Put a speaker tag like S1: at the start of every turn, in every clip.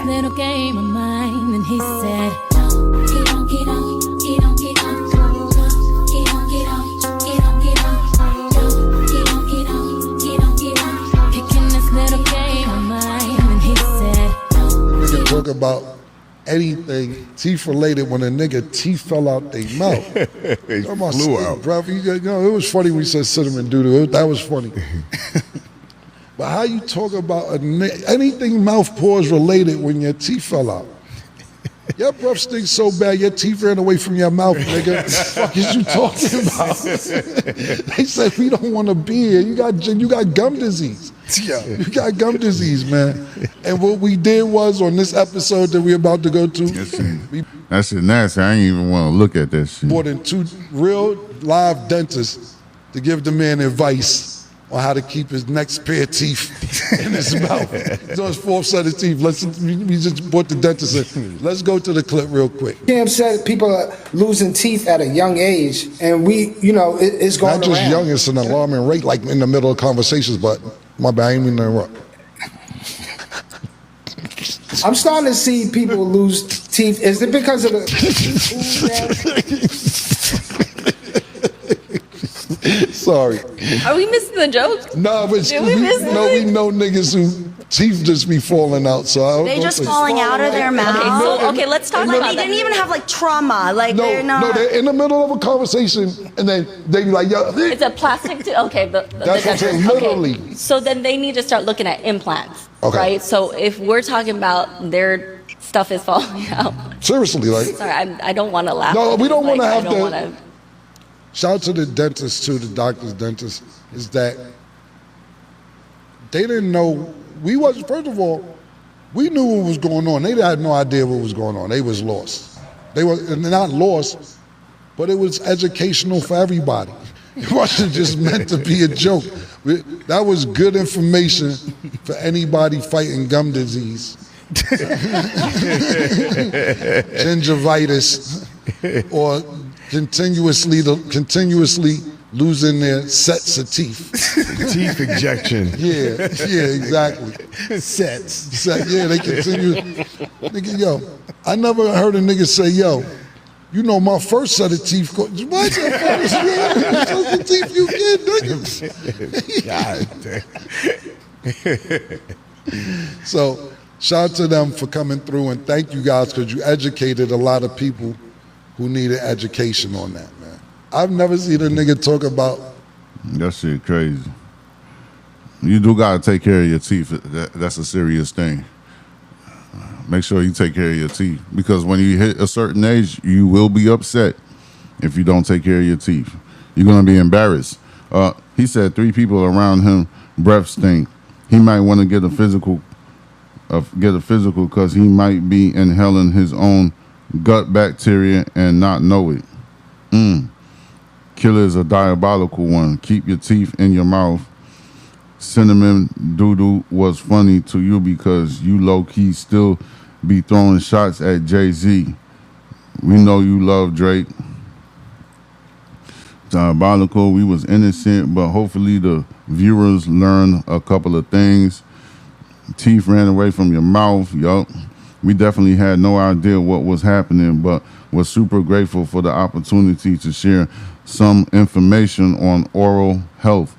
S1: little game of mine, and he said,
S2: Get on, get on, get on, get on. Get on, get on, get on, get on. Get on, get on, get on, get on.
S1: picking this little game of mine, and he said,
S3: Nigga talk about anything teeth related when a nigga teeth fell out their mouth.
S4: They
S3: Come on,
S4: flew out.
S3: bro. You know, it was funny when you said cinnamon doodle. That was funny. But how you talk about anything mouth pores related when your teeth fell out? Your breath stinks so bad, your teeth ran away from your mouth, nigga. What the fuck is you talking about? They said we don't want to be here. You got gum disease. You got gum disease, man. And what we did was on this episode that we're about to go to,
S4: That shit nasty. I ain't even want to look at that shit.
S3: more than 2 real live dentists to give the man advice on how to keep his next pair of teeth in his mouth. It's on his 4th set of teeth. We just brought the dentist in. Let's go to the clip real quick.
S5: Cam said people are losing teeth at a young age, and it's going
S3: Not just
S5: around.
S3: young, it's an alarming rate, like in the middle of conversations, but my bad, I ain't mean to interrupt.
S5: I'm starting to see people lose teeth. Is it because of the
S3: Sorry.
S6: Are we missing the joke?
S3: No, but
S6: Did we miss
S3: we know niggas who teeth just be falling out, so I
S7: They
S3: don't
S7: just
S3: say-
S7: falling out of their mouth.
S6: Okay, let's talk
S7: Like
S6: about
S7: they
S6: that.
S7: didn't even have like trauma. Like they're not.
S3: No, they're in the middle of a conversation, and then they be like, yo,
S6: It's a plastic tooth. Okay,
S3: That's what I'm saying, literally.
S6: So then they need to start looking at implants,
S3: Okay.
S6: right? So if we're talking about their stuff is falling out,
S3: seriously, like,
S6: sorry, I don't want to laugh.
S3: No, we don't
S6: Like,
S3: wanna have
S6: I don't
S3: to-
S6: wanna-
S3: shout out to the dentists too, the doctors, dentists, is that they didn't know, first of all, we knew what was going on. They had no idea what was going on. They was lost. They were not lost, but it was educational for everybody. It wasn't just meant to be a joke. That was good information for anybody fighting gum disease, gingivitis, or continuously losing their sets of teeth.
S4: Teeth ejection.
S3: Yeah, exactly.
S4: Sets.
S3: Yeah, they continue. Nigga, yo, I never heard a nigga say, yo, you know my first set of teeth. What? The first set of teeth you get, nigga?
S4: God damn.
S3: So, shout out to them for coming through, and thank you guys because you educated a lot of people who needed education on that, man. I've never seen a nigga talk about.
S4: That shit crazy. You do gotta take care of your teeth. That's a serious thing. Make sure you take care of your teeth because when you hit a certain age, you will be upset if you don't take care of your teeth. You're gonna be embarrassed. He said 3 people around him breath stink. He might want to get a physical because he might be inhaling his own gut bacteria and not know it. Killer is a diabolical one. Keep your teeth in your mouth. Cinnamon Doodle was funny to you because you low-key still be throwing shots at Jay-Z. We know you love Drake. Diabolical, we was innocent, but hopefully the viewers learn a couple of things. Teeth ran away from your mouth, yup. We definitely had no idea what was happening, but was super grateful for the opportunity to share some information on oral health.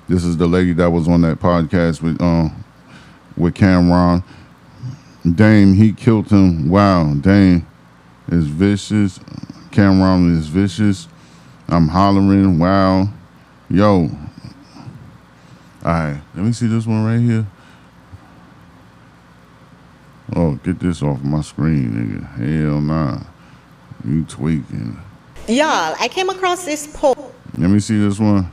S4: This is the lady that was on that podcast with Camron. Dame, he killed him. Wow, Dame is vicious. Camron is vicious. I'm hollering. Wow. Yo. All right, let me see this one right here. Oh, get this off my screen, nigga. Hell nah. You tweaking.
S8: Y'all, I came across this post.
S4: Let me see this one.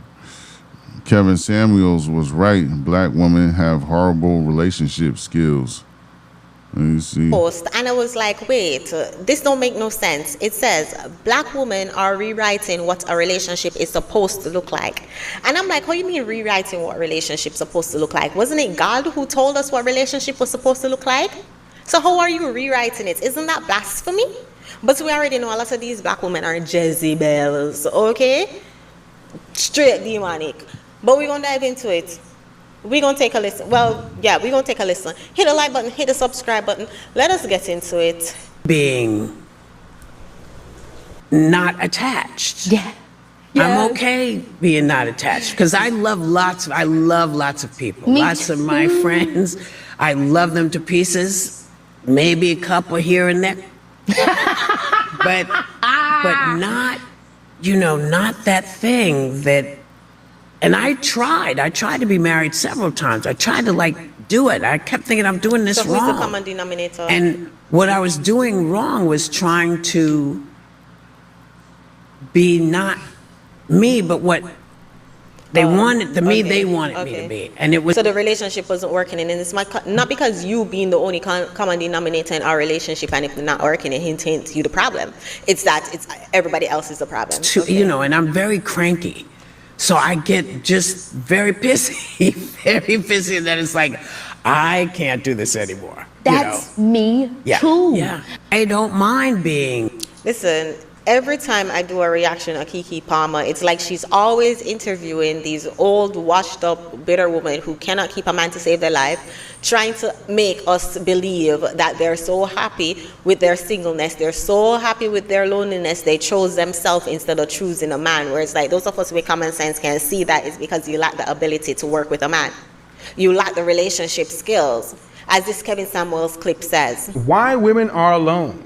S4: Kevin Samuels was right. Black women have horrible relationship skills. Let me see.
S8: And I was like, wait, this don't make no sense. It says black women are rewriting what a relationship is supposed to look like. And I'm like, how you mean rewriting what a relationship is supposed to look like? Wasn't it God who told us what relationship was supposed to look like? So how are you rewriting it? Isn't that blasphemy? But we already know a lot of these black women are Jezebels, okay? Straight demonic. But we're going to dive into it. We're going to take a listen. Well, yeah, we're going to take a listen. Hit the like button, hit the subscribe button. Let us get into it.
S9: Being not attached.
S7: Yeah.
S9: I'm okay being not attached because I love lots of people. Lots of my friends. I love them to pieces. Maybe a couple here and there. but not, not that thing that, and I tried to be married several times. I tried to do it. I kept thinking I'm doing this
S8: So who's
S9: wrong.
S8: the common denominator?
S9: And what I was doing wrong was trying to be not me, but what they wanted, they wanted me to be. And it was.
S8: So the relationship wasn't working, and it's not because you being the only common denominator in our relationship, and if they're not working, it hints you the problem. It's that everybody else is the problem.
S9: And I'm very cranky. So I get just very pissy, and then it's like, I can't do this anymore.
S7: That's me too.
S9: Yeah. I don't mind being.
S8: Listen, every time I do a reaction of Keke Palmer, it's like she's always interviewing these old, washed up, bitter women who cannot keep a man to save their life, trying to make us believe that they're so happy with their singleness, they're so happy with their loneliness, they chose themselves instead of choosing a man. Whereas those of us with common sense can see that it's because you lack the ability to work with a man. You lack the relationship skills. As this Kevin Samuels clip says.
S10: Why women are alone.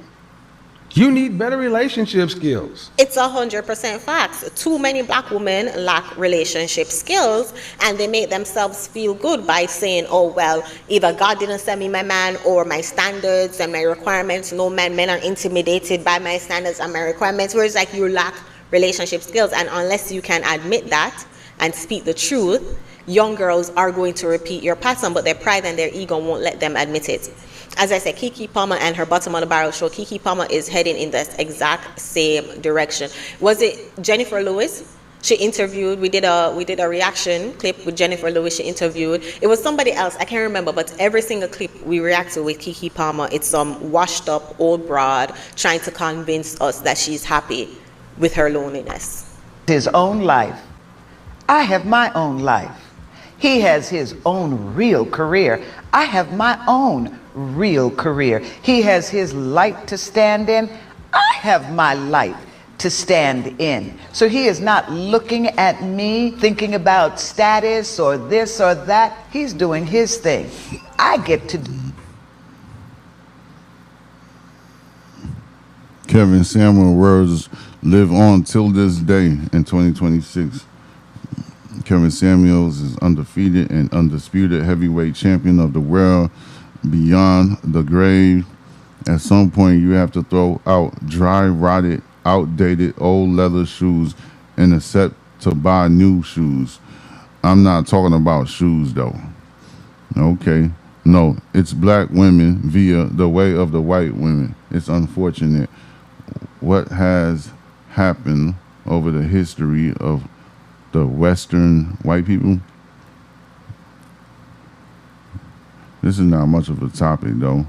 S10: You need better relationship skills.
S8: It's 100% facts. Too many black women lack relationship skills, and they make themselves feel good by saying, oh, well, either God didn't send me my man or my standards and my requirements. No man, men are intimidated by my standards and my requirements. Whereas you lack relationship skills. And unless you can admit that and speak the truth, young girls are going to repeat your pattern, but their pride and their ego won't let them admit it. As I said, Keke Palmer and her Bottom of the Barrel show, Keke Palmer is heading in the exact same direction. Was it Jennifer Lewis? She interviewed, we did a reaction clip with Jennifer Lewis, she interviewed. It was somebody else, I can't remember, but every single clip we reacted with Keke Palmer, it's some washed up old broad trying to convince us that she's happy with her loneliness.
S11: His own life. I have my own life. He has his own real career. I have my own real career. He has his light to stand in. I have my light to stand in. So he is not looking at me thinking about status or this or that. He's doing his thing. I get to do.
S4: Kevin Samuel words live on till this day in 2026. Kevin Samuels is undefeated and undisputed heavyweight champion of the world beyond the grave. At some point, you have to throw out dry, rotted, outdated, old leather shoes and accept to buy new shoes. I'm not talking about shoes, though. Okay. No, it's black women via the way of the white women. It's unfortunate what has happened over the history of the Western white people. This is not much of a topic, though.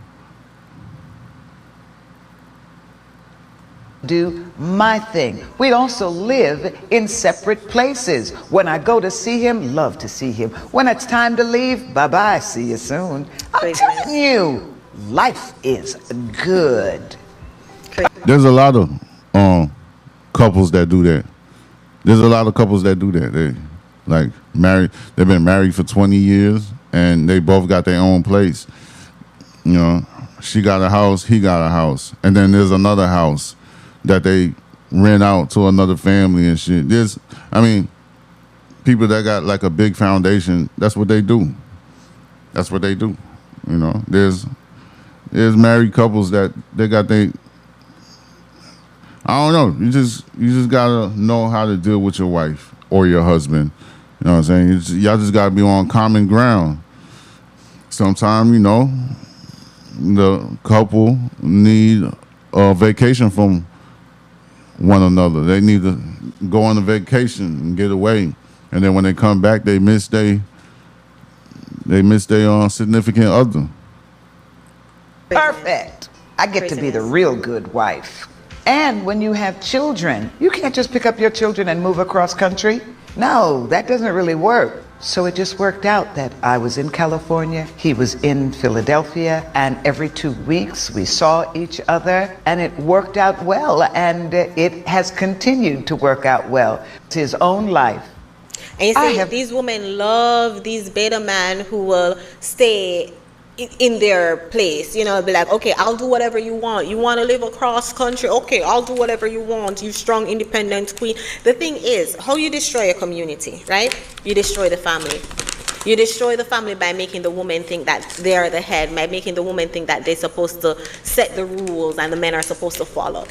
S11: Do my thing. We also live in separate places. When I go to see him, love to see him. When it's time to leave, bye-bye, see you soon. I'm telling you, life is good.
S4: There's a lot of couples that do that. There's a lot of couples that do that. They married. They've been married for 20 years, and they both got their own place. You know, she got a house, he got a house, and then there's another house that they rent out to another family and shit. People that got like a big foundation. That's what they do. That's what they do. You know, there's married couples that they got they. I don't know. You just gotta know how to deal with your wife or your husband. You know what I'm saying? Y'all just gotta be on common ground. Sometimes, you know, the couple need a vacation from one another. They need to go on a vacation and get away, and then when they come back, they miss their significant other.
S11: Perfect. I get to be the real good wife. And when you have children, you can't just pick up your children and move across country. No, that doesn't really work. So it just worked out that I was in California, he was in Philadelphia, and every 2 weeks we saw each other, and it worked out well, and it has continued to work out well. It's his own life.
S8: And you see, these women love these beta men who will stay in their place, you know, be like, okay, I'll do whatever you want. You want to live across country? Okay, I'll do whatever you want. You strong, independent queen. The thing is, how you destroy a community, right? You destroy the family. You destroy the family by making the woman think that they are the head, by making the woman think that they're supposed to set the rules and the men are supposed to follow.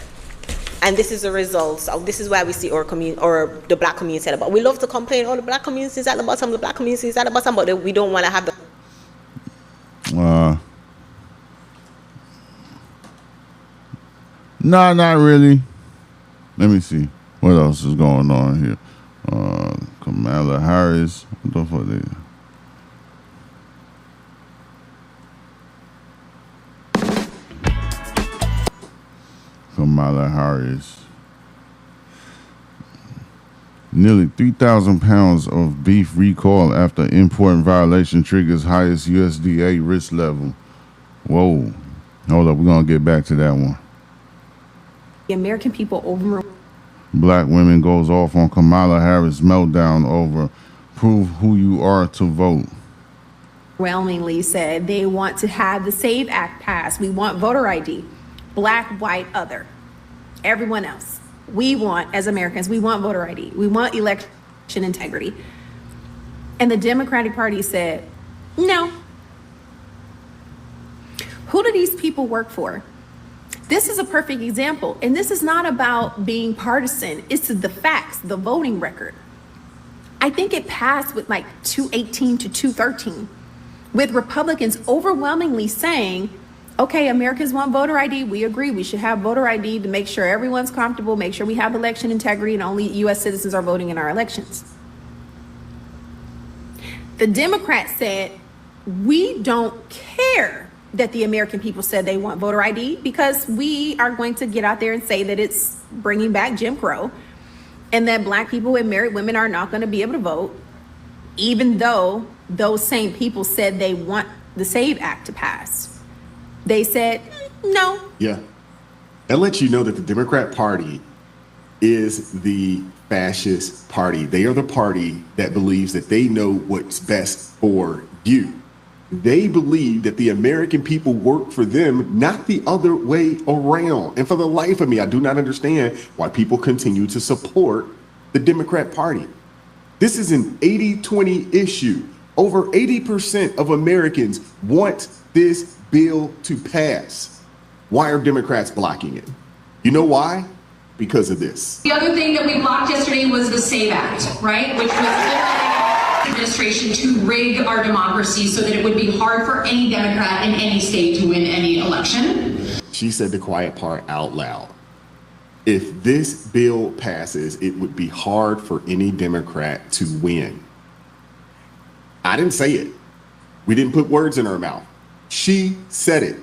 S8: And this is the result. This is why we see our community, or the black community at the bottom. We love to complain, oh, the black community is at the bottom, the black community is at the bottom, but we don't want to have the...
S4: No, not really. Let me see. What else is going on here? Kamala Harris. What the fuck Kamala Harris. Nearly 3,000 pounds of beef recall after import violation triggers highest USDA risk level. Whoa. Hold up, we're going to get back to that one.
S12: The American people
S4: Black women goes off on Kamala Harris meltdown over prove who you are to vote.
S12: overwhelmingly said they want to have the SAVE Act passed. We want voter ID, black, white, other, everyone else. We want, as Americans, we want voter ID. We want election integrity. And the Democratic Party said, no. Who do these people work for? This is a perfect example. And this is not about being partisan. It's the facts, the voting record. I think it passed with like 218 to 213, with Republicans overwhelmingly saying, okay, Americans want voter ID. We agree. We should have voter ID to make sure everyone's comfortable, make sure we have election integrity, and only U.S. citizens are voting in our elections. The Democrats said, we don't care that the American people said they want voter ID because we are going to get out there and say that it's bringing back Jim Crow and that black people and married women are not going to be able to vote, even though those same people said they want the SAVE Act to pass. They said, no.
S13: Yeah. That lets you know that the Democrat Party is the fascist party. They are the party that believes that they know what's best for you. They believe that the American people work for them, not the other way around. And for the life of me, I do not understand why people continue to support the Democrat Party. This is an 80-20 issue. Over 80% of Americans want this bill to pass. Why are Democrats blocking it? You know why? Because of this.
S14: The other thing that we blocked yesterday was the SAVE Act, right? Which was administration to rig our democracy so that it would be hard for any Democrat in any state to win any election.
S13: She said the quiet part out loud. If this bill passes, it would be hard for any Democrat to win. I didn't say it. We didn't put words in her mouth. She said it.